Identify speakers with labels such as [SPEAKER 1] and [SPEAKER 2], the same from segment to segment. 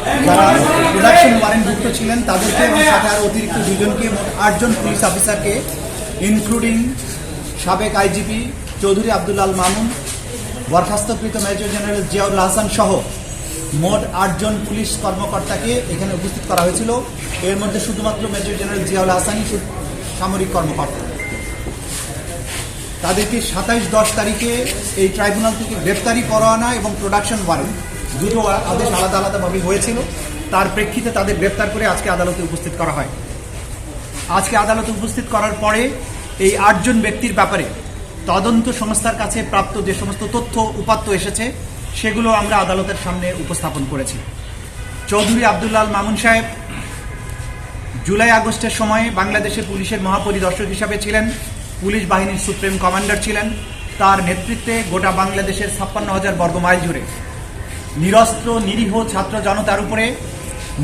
[SPEAKER 1] যারা প্রোডাকশন ওয়ারেন্টভুক্ত ছিলেন তাদেরকে এবং সাথে আরও অতিরিক্ত দুজনকে, মোট 8 জন পুলিশ অফিসারকে, ইনক্লুডিং সাবেক IGP Chowdhury Abdul Al Mamun, বরখাস্তকৃত major general Ziaul Hasan সহ মোট 8 জন পুলিশ কর্মকর্তাকে এখানে উপস্থিত করা হয়েছিল। এর মধ্যে শুধুমাত্র মেজর জেনারেল জিয়াউল হাসানই সামরিক কর্মকর্তা। তাদেরকে 27-10 তারিখে এই ট্রাইব্যুনাল থেকে গ্রেপ্তারি পরোয়ানা এবং প্রোডাকশন ওয়ারেন্ট দুটো আদেশ আলাদা আলাদাভাবে হয়েছিল। তার প্রেক্ষিতে তাদের গ্রেপ্তার করে আজকে আদালতে উপস্থিত করা হয়। আজকে আদালতে উপস্থিত করার পরে এই 8 জন ব্যক্তির ব্যাপারে তদন্ত সংস্থার কাছে প্রাপ্ত যে সমস্ত তথ্য উপাত্ত এসেছে সেগুলো আমরা আদালতের সামনে উপস্থাপন করেছি। চৌধুরী আব্দুল আল মামুন সাহেব জুলাই আগস্টের সময় বাংলাদেশের পুলিশের মহাপরিদর্শক হিসাবে ছিলেন, পুলিশ বাহিনীর সুপ্রিম কমান্ডার ছিলেন। তার নেতৃত্বে গোটা বাংলাদেশের 56,000 বর্গমাইল জুড়ে নিরস্ত্র নিরীহ ছাত্র জনতার উপরে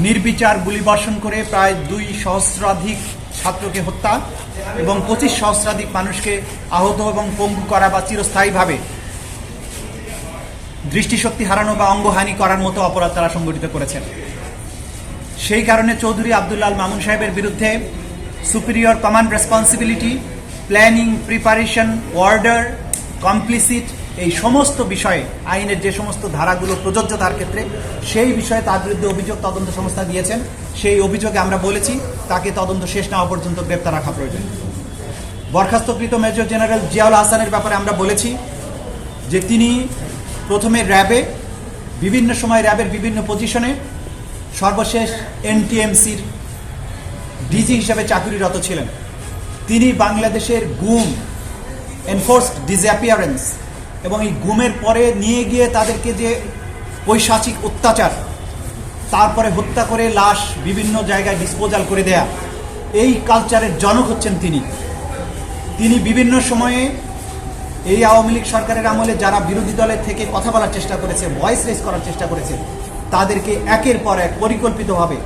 [SPEAKER 1] নির্বিচার গুলিবর্ষণ করে প্রায় 2 সহস্রাধিক ছাত্রকে হত্যা এবং 25 সহস্রাধিক মানুষকে আহত এবং পঙ্গু করা বা চিরস্থায়ীভাবে দৃষ্টিশক্তি হারানো বা অঙ্গহানি করার মতো অপরাধ তারা সংগঠিত করেছেন। সেই কারণে চৌধুরী আব্দুল আল মামুন সাহেবের বিরুদ্ধে superior command responsibility, planning, preparation, order, complicit এই সমস্ত বিষয়ে আইনের যে সমস্ত ধারাগুলো প্রযোজ্য তার ক্ষেত্রে সেই বিষয়ে তার বিরুদ্ধে অভিযোগ তদন্ত সংস্থা দিয়েছেন। সেই অভিযোগে আমরা বলেছি তাকে তদন্ত শেষ না হওয়া পর্যন্ত গ্রেপ্তার রাখা প্রয়োজন। বরখাস্তকৃত মেজর জেনারেল জিয়াউল হাসানের ব্যাপারে আমরা বলেছি যে তিনি প্রথমে র্যাবে, বিভিন্ন সময় র্যাবের বিভিন্ন পজিশনে, সর্বশেষ এনটিএমসির ডিজি হিসেবে চাকরিরত ছিলেন। তিনি বাংলাদেশের গুম, এনফোর্সড ডিসঅ্যাপিয়ারেন্স এবং এই গুমের পরে নিয়ে গিয়ে তাদেরকে যে পৈশাচিক অত্যাচার, তারপরে হত্যা করে লাশ বিভিন্ন জায়গায় ডিসপোজাল করে দেয়া, এই কালচারের জনক হচ্ছেন তিনি। তিনি বিভিন্ন সময়ে এই আওয়ামী লীগ সরকারের আমলে যারা বিরোধী দলের থেকে কথা বলার চেষ্টা করেছে, ভয়েস রেজ করার চেষ্টা করেছে, তাদেরকে একের পর এক পরিকল্পিতভাবে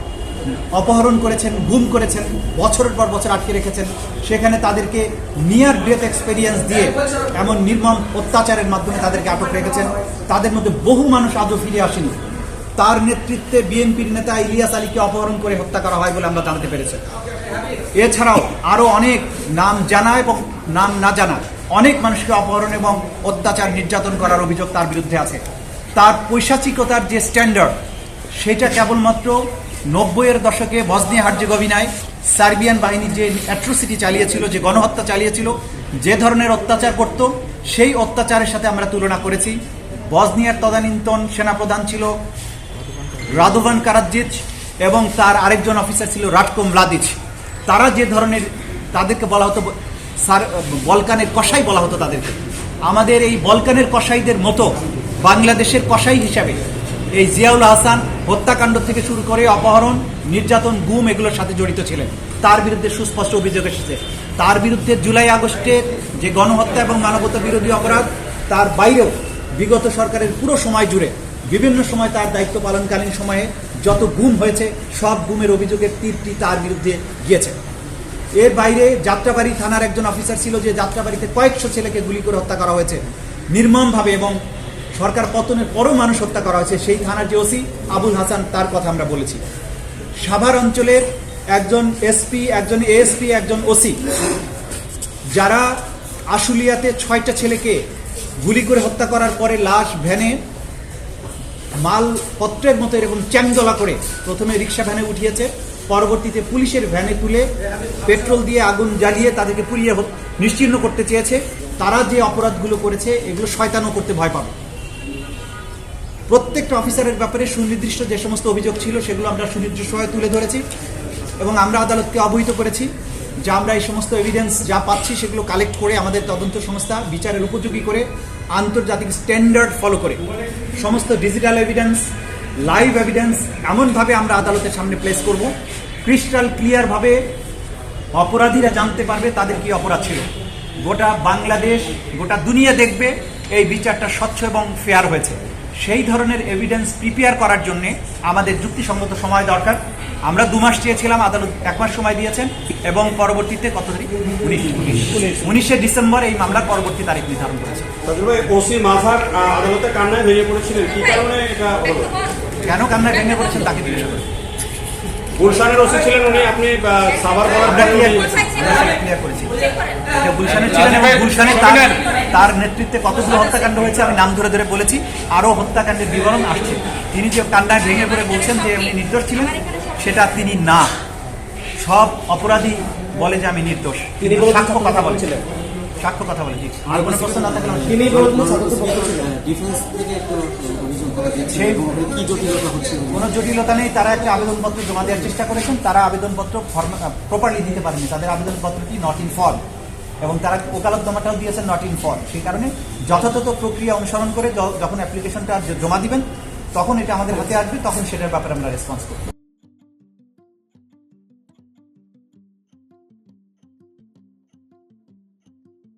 [SPEAKER 1] অপহরণ করেছেন, গুম করেছেন, বছরের পর বছর আটকে রেখেছেন। সেখানে তাদেরকে নিয়ার ডেথ এক্সপেরিয়েন্স দিয়ে এমন নির্মম অত্যাচারের মাধ্যমে তাদেরকে আটক রেখেছেন। তাদের মধ্যে বহু মানুষ আজও ফিরে আসেনি। তার নেতৃত্বে বিএনপির নেতা ইলিয়াস আলীকে অপহরণ করে হত্যা করা হয় বলে আমরা জানতে পেরেছি। এছাড়াও আরও অনেক নাম জানা এবং নাম না জানা অনেক মানুষকে অপহরণ এবং অত্যাচার, নির্যাতন করার অভিযোগ তার বিরুদ্ধে আছে। তার পৈশাচিকতার যে স্ট্যান্ডার্ড, সেটা কেবলমাত্র 90-এর দশকে বসনিয়া হার্জেগোভিনায় সার্বিয়ান বাহিনী যে অ্যাট্রোসিটি চালিয়েছিল, যে গণহত্যা চালিয়েছিল, যে ধরনের অত্যাচার করত, সেই অত্যাচারের সাথে আমরা তুলনা করেছি। বসনিয়ার তদানীন্তন সেনাপ্রধান ছিল রাদোভান কারাজিচ এবং তার আরেকজন অফিসার ছিল রাটকো মলাদিচ। তারা যে ধরনের, তাদেরকে বলা হতো বলকানের কসাই বলা হতো তাদেরকে। আমাদের এই বলকানের কসাইদের মতো বাংলাদেশের কসাই হিসাবে এই জিয়াউল হাসান হত্যাকাণ্ড থেকে শুরু করে অপহরণ, নির্যাতন, গুম এগুলোর সাথে জড়িত ছিলেন। তার বিরুদ্ধে সুস্পষ্ট অভিযোগ এসেছে। তার বিরুদ্ধে জুলাই আগস্টের যে গণহত্যা এবং মানবতা বিরোধী অপরাধ, তার বাইরেও বিগত সরকারের পুরো সময় জুড়ে বিভিন্ন সময় তার দায়িত্ব পালনকালীন সময়ে যত গুম হয়েছে সব গুমের অভিযোগের তীরটি তার বিরুদ্ধে গিয়েছে। এর বাইরে যাত্রাবাড়ি থানার একজন অফিসার ছিল, যে যাত্রাবাড়িতে কয়েকশো ছেলেকে গুলি করে হত্যা করা হয়েছে নির্মমভাবে এবং সরকার পতনের পরও মানুষ হত্যা করা হয়েছে। সেই থানার যে ওসি আবুল হাসান, তার কথা আমরা বলেছি। সাভার অঞ্চলের একজন এসপি, একজন এএসপি, একজন ওসি, যারা আশুলিয়াতে 6টা ছেলেকে গুলি করে হত্যা করার পরে লাশ ভ্যানে মালপত্রের মতো এরকম চ্যাংদোলা করে প্রথমে রিক্সা ভ্যানে উঠিয়েছে, পরবর্তীতে পুলিশের ভ্যানে তুলে পেট্রোল দিয়ে আগুন জ্বালিয়ে তাদেরকে পুড়িয়ে নিশ্চিহ্ন করতে চেয়েছে। তারা যে অপরাধগুলো করেছে এগুলো শয়তানও করতে ভয় পাবে। প্রত্যেকটা অফিসারের ব্যাপারে সুনির্দিষ্ট যে সমস্ত অভিযোগ ছিল সেগুলো আমরা সুনির্দিষ্টভাবে তুলে ধরেছি এবং আমরা আদালতকে অবহিত করেছি যে আমরা এই সমস্ত এভিডেন্স যা পাচ্ছি সেগুলো কালেক্ট করে আমাদের তদন্ত সংস্থা বিচারের উপযোগী করে আন্তর্জাতিক স্ট্যান্ডার্ড ফলো করে সমস্ত ডিজিটাল এভিডেন্স, লাইভ এভিডেন্স এমনভাবে আমরা আদালতের সামনে প্লেস করব ক্রিস্টাল ক্লিয়ারভাবে অপরাধীরা জানতে পারবে তাদের কি অপরাধ ছিল। গোটা বাংলাদেশ, গোটা দুনিয়া দেখবে এই বিচারটা স্বচ্ছ এবং ফেয়ার হয়েছে। সেই ধরনের এভিডেন্স প্রিপেয়ার করার জন্য আমাদের যুক্তিসঙ্গত সময় দরকার। আমরা 2 মাস চেয়েছিলাম, আদালত 1 মাস সময় দিয়েছেন এবং পরবর্তীতে কত তারিখ, 19শে ডিসেম্বর এই মামলার পরবর্তী তারিখ নির্ধারণ করেছে।
[SPEAKER 2] ওসি মাজার আদালতে কান্নায় ভেঙে পড়েছিলেন, কি কারণে এটা হলো?
[SPEAKER 1] কেন কান্নায় ভেঙে পড়েছেন তাকে জিজ্ঞাসা করুন।
[SPEAKER 2] গুলশানের ওসি ছিলেন উনি, আপনি সাভার করার
[SPEAKER 1] আমরা
[SPEAKER 2] পরে
[SPEAKER 1] ক্লিয়ার
[SPEAKER 2] উনি-
[SPEAKER 1] করেছি, ক্লিয়ার করেছি এটা গুলশানের ছিলেন এবং গুলশানে তার নেতৃত্বে কতগুলো হত্যাকাণ্ড হয়েছে আমি নাম ধরে ধরে বলেছি। আরও হত্যাকাণ্ডের বিবরণ আসছে। তিনি যে কান্নায় ভেঙে পড়ে বলছেন যে উনি নির্দোষ ছিলেন, সেটা তিনি না। সব অপরাধী বলে যে আমি নির্দোষ।
[SPEAKER 2] তিনি
[SPEAKER 1] সাক্ষ্য কথা বলেছিলেন, সাক্ষ্য কথা বলেছি। আর কোনো প্রশ্ন না থাকলে আমি-
[SPEAKER 2] তিনি সদস্য ছিলেন।
[SPEAKER 3] ডিফেন্স থেকে একটা অভিযোগ করা যাচ্ছে,
[SPEAKER 1] সেই
[SPEAKER 3] কি জটিলতা হচ্ছে?
[SPEAKER 1] কোনো জটিলতা নেই। তারা একটা আবেদনপত্র জমা দেওয়ার চেষ্টা করেছেন, তারা আবেদনপত্র প্রপারলি দিতে পারেনি। তাদের আবেদনপত্রটি নট ইন ফর্ম এবং তারা ওকালতনামাটাও দিয়েছেন নট ইন ফর্ম। সেই কারণে যথাযথ প্রক্রিয়া অনুসরণ করে যখন অ্যাপ্লিকেশনটা জমা দিবেন তখন এটা আমাদের হাতে আসবে, তখন সেটার ব্যাপারে আমরা রেসপন্স করব।